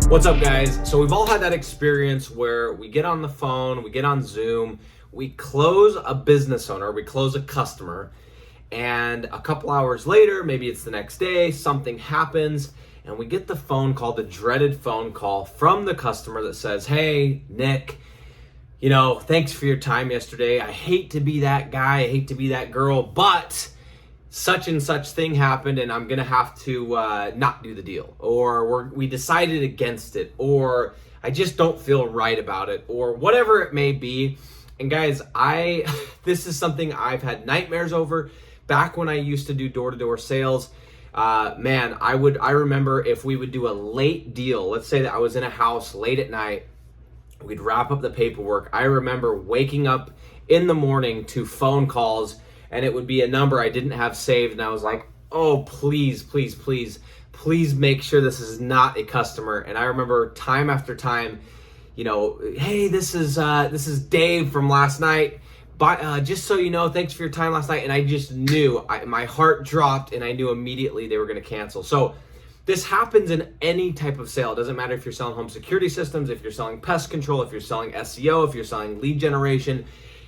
What's up, guys? So we've all had that experience where we get on the phone, we get on Zoom, we close a business owner, we close a customer, and a couple hours later, maybe it's the next day, something happens, and we get the phone call, the dreaded phone call from the customer that says, "Hey, Nick, thanks for your time yesterday. I hate to be that guy, I hate to be that girl, but such and such thing happened and I'm gonna have to not do the deal, or we decided against it, or I just don't feel right about it," or whatever it may be. And guys, this is something I've had nightmares over back when I used to do door-to-door sales. I remember if we would do a late deal, let's say that I was in a house late at night, we'd wrap up the paperwork. I remember waking up in the morning to phone calls, and it would be a number I didn't have saved, and I was like, "Oh, please, please, please, please make sure this is not a customer." And I remember time after time, "Hey, this is Dave from last night. But just so you know, thanks for your time last night." And I just knew, my heart dropped, and I knew immediately they were going to cancel. So this happens in any type of sale. It doesn't matter if you're selling home security systems, if you're selling pest control, if you're selling SEO, if you're selling lead generation.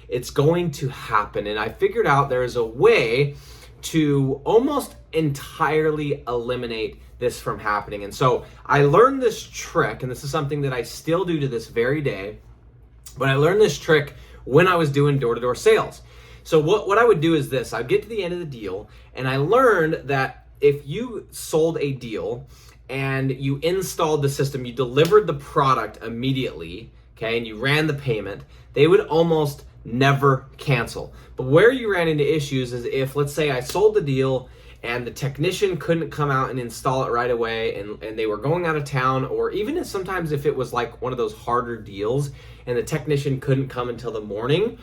It's going to happen. And I figured out there is a way to almost entirely eliminate this from happening. And so I learned this trick, and this is something that I still do to this very day, but I learned this trick when I was doing door-to-door sales. So what I would do is this: I'd get to the end of the deal, and I learned that if you sold a deal and you installed the system, you delivered the product immediately, okay, and you ran the payment, they would almost never cancel. But where you ran into issues is if, let's say, I sold the deal and the technician couldn't come out and install it right away, and they were going out of town, or even if sometimes if it was like one of those harder deals and the technician couldn't come until the morning,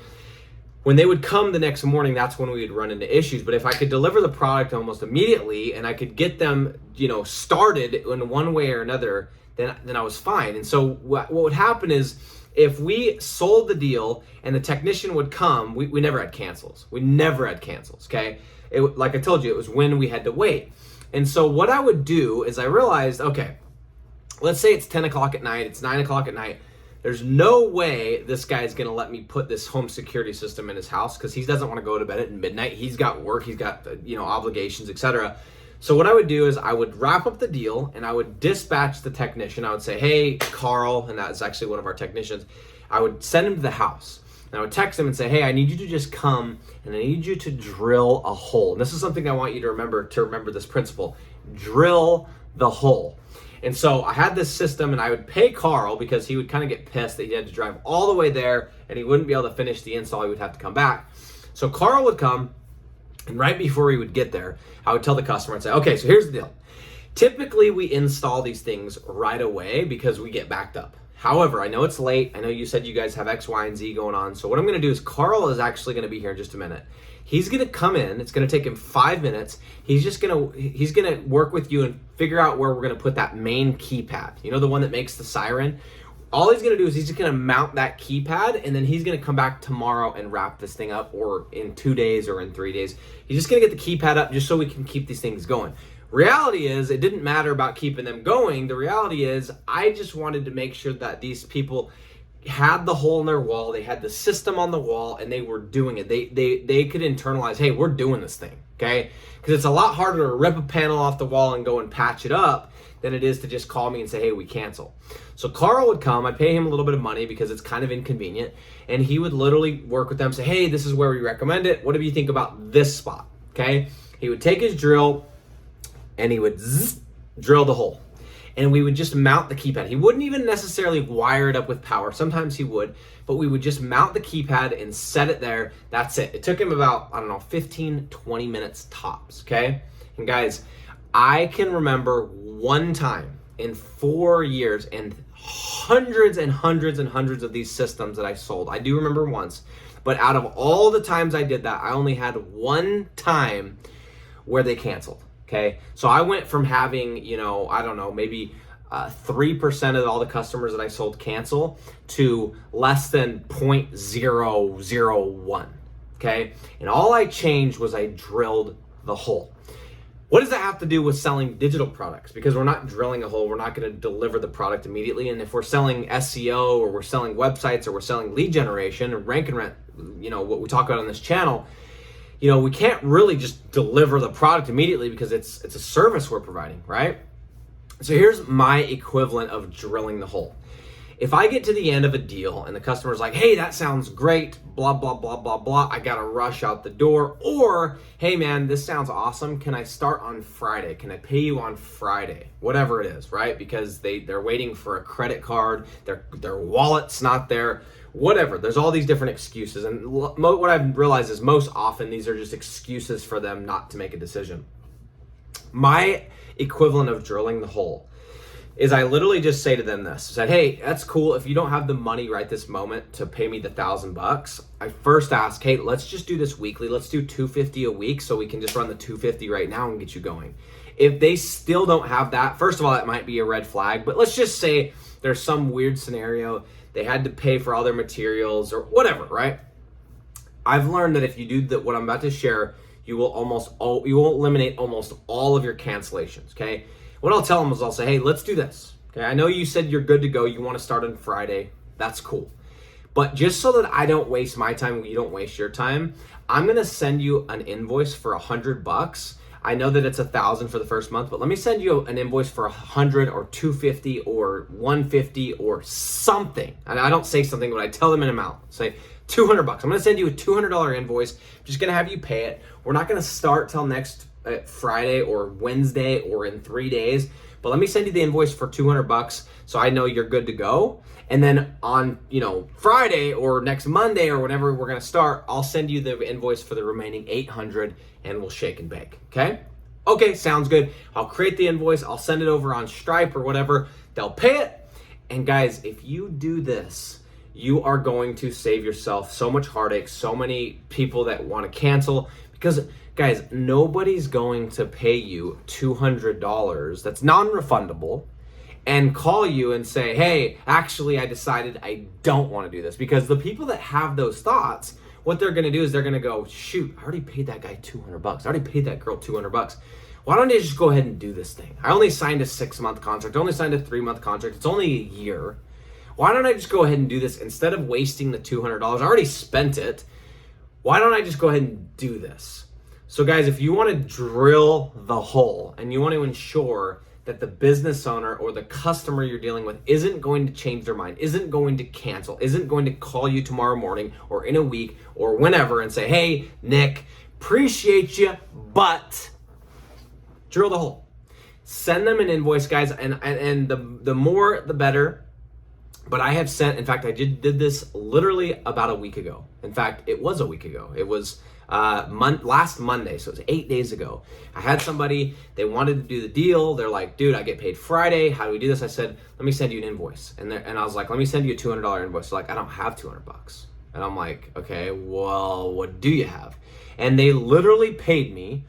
when they would come the next morning, that's when we would run into issues. But if I could deliver the product almost immediately and I could get them, started in one way or another, then I was fine. And so what would happen is, if we sold the deal and the technician would come, we never had cancels. We never had cancels, okay? Like I told you, it was when we had to wait. And so what I would do is I realized, okay, let's say it's 10 o'clock at night, it's 9 o'clock at night. There's no way this guy's gonna let me put this home security system in his house because he doesn't want to go to bed at midnight. He's got work, he's got obligations, etc. So what I would do is I would wrap up the deal and I would dispatch the technician. I would say, "Hey, Carl," and that's actually one of our technicians. I would send him to the house. And I would text him and say, "Hey, I need you to just come and I need you to drill a hole." And this is something I want you to remember this principle. Drill the hole. And so I had this system, and I would pay Carl because he would kind of get pissed that he had to drive all the way there and he wouldn't be able to finish the install. He would have to come back. So Carl would come, and right before he would get there, I would tell the customer and say, "Okay, so here's the deal. Typically, we install these things right away because we get backed up. However, I know it's late. I know you said you guys have X, Y, and Z going on. So what I'm going to do is Carl is actually going to be here in just a minute. He's going to come in. It's going to take him 5 minutes. He's going to work with you and figure out where we're going to put that main keypad. The one that makes the siren. All he's going to do is he's just going to mount that keypad, and then he's going to come back tomorrow and wrap this thing up, or in 2 days or in 3 days. He's just going to get the keypad up just so we can keep these things going." Reality is, it didn't matter about keeping them going. The reality is, I just wanted to make sure that these people had the hole in their wall, they had the system on the wall, and they were doing it. They could internalize, "Hey, we're doing this thing," okay? Because it's a lot harder to rip a panel off the wall and go and patch it up than it is to just call me and say, "Hey, we cancel." So Carl would come, I'd pay him a little bit of money because it's kind of inconvenient, and he would literally work with them, say, "Hey, this is where we recommend it. What do you think about this spot?" Okay? He would take his drill and he would drill the hole. And we would just mount the keypad. He wouldn't even necessarily wire it up with power. Sometimes he would, but we would just mount the keypad and set it there. That's it. It took him about, 15, 20 minutes tops, okay? And guys, I can remember one time in 4 years and hundreds and hundreds and hundreds of these systems that I sold. I do remember once, but out of all the times I did that, I only had one time where they canceled. Okay, so I went from having, maybe 3% of all the customers that I sold cancel to less than 0.001. Okay, and all I changed was I drilled the hole. What does that have to do with selling digital products? Because we're not drilling a hole, we're not going to deliver the product immediately. And if we're selling SEO or we're selling websites or we're selling lead generation or rank and rent, what we talk about on this channel, we can't really just deliver the product immediately because it's a service we're providing, right? So here's my equivalent of drilling the hole. If I get to the end of a deal and the customer's like, hey, that sounds great, blah, blah, blah, blah, blah, I gotta rush out the door. Or, hey man, this sounds awesome. Can I start on Friday? Can I pay you on Friday? Whatever it is, right? Because they're waiting for a credit card, their wallet's not there, whatever. There's all these different excuses. And what I've realized is most often these are just excuses for them not to make a decision. My equivalent of drilling the hole is I literally just say to them this. I said, hey, that's cool. If you don't have the money right this moment to pay me the $1,000, I first ask, hey, let's just do this weekly. Let's do $250 a week so we can just run the $250 right now and get you going. If they still don't have that, first of all, that might be a red flag, but let's just say there's some weird scenario. They had to pay for all their materials or whatever, right? I've learned that if you do what I'm about to share, you will eliminate almost all of your cancellations, okay? What I'll tell them is I'll say, hey, let's do this. Okay, I know you said you're good to go. You want to start on Friday. That's cool. But just so that I don't waste my time and you don't waste your time, I'm going to send you an invoice for $100. I know that it's $1,000 for the first month, but let me send you an invoice for $100 or $250 or $150 or something. And I don't say something, but I tell them an amount. Say $200. I'm going to send you a $200 invoice. I'm just going to have you pay it. We're not going to start till next Friday or Wednesday or in 3 days, but let me send you the invoice for $200 so I know you're good to go. And then on Friday or next Monday or whenever we're gonna start, I'll send you the invoice for the remaining $800 and we'll shake and bake. Okay, sounds good. I'll create the invoice, I'll send it over on Stripe or whatever, they'll pay it. And guys, if you do this, you are going to save yourself so much heartache, so many people that want to cancel, because guys, nobody's going to pay you $200 that's non-refundable and call you and say, hey, actually, I decided I don't want to do this. Because the people that have those thoughts, what they're going to do is they're going to go, shoot, I already paid that guy $200. I already paid that girl $200. Why don't I just go ahead and do this thing? I only signed a 6-month contract. I only signed a 3-month contract. It's only a year. Why don't I just go ahead and do this instead of wasting the $200? I already spent it. Why don't I just go ahead and do this? So guys, if you want to drill the hole and you want to ensure that the business owner or the customer you're dealing with isn't going to change their mind, isn't going to cancel, isn't going to call you tomorrow morning or in a week or whenever and say, hey, Nick, appreciate you, but drill the hole. Send them an invoice, guys, and the more the better. But I have sent, in fact, I did this literally about a week ago. In fact, it was a week ago. It was last Monday, so it was 8 days ago. I had somebody, they wanted to do the deal. They're like, dude, I get paid Friday. How do we do this? I said, let me send you an invoice. And I was like, let me send you a $200 invoice. They're like, I don't have $200. And I'm like, okay, well, what do you have? And they literally paid me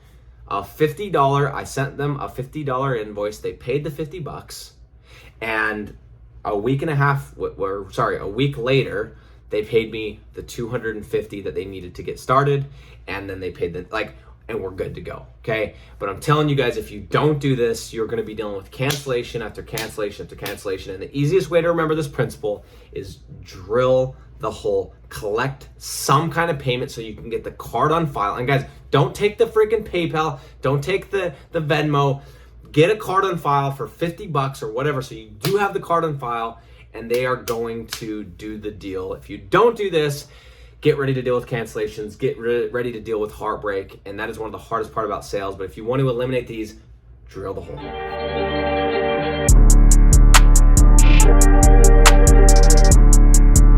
a $50. I sent them a $50 invoice. They paid the $50. And a week later, they paid me the $250 that they needed to get started, and then they paid and we're good to go, okay? But I'm telling you guys, if you don't do this, you're gonna be dealing with cancellation after cancellation after cancellation, and the easiest way to remember this principle is drill the hole, collect some kind of payment so you can get the card on file. And guys, don't take the freaking PayPal, don't take the Venmo, get a card on file for $50 or whatever, so you do have the card on file, and they are going to do the deal. If you don't do this, get ready to deal with cancellations, get ready to deal with heartbreak, and that is one of the hardest part about sales. But if you want to eliminate these, drill the hole.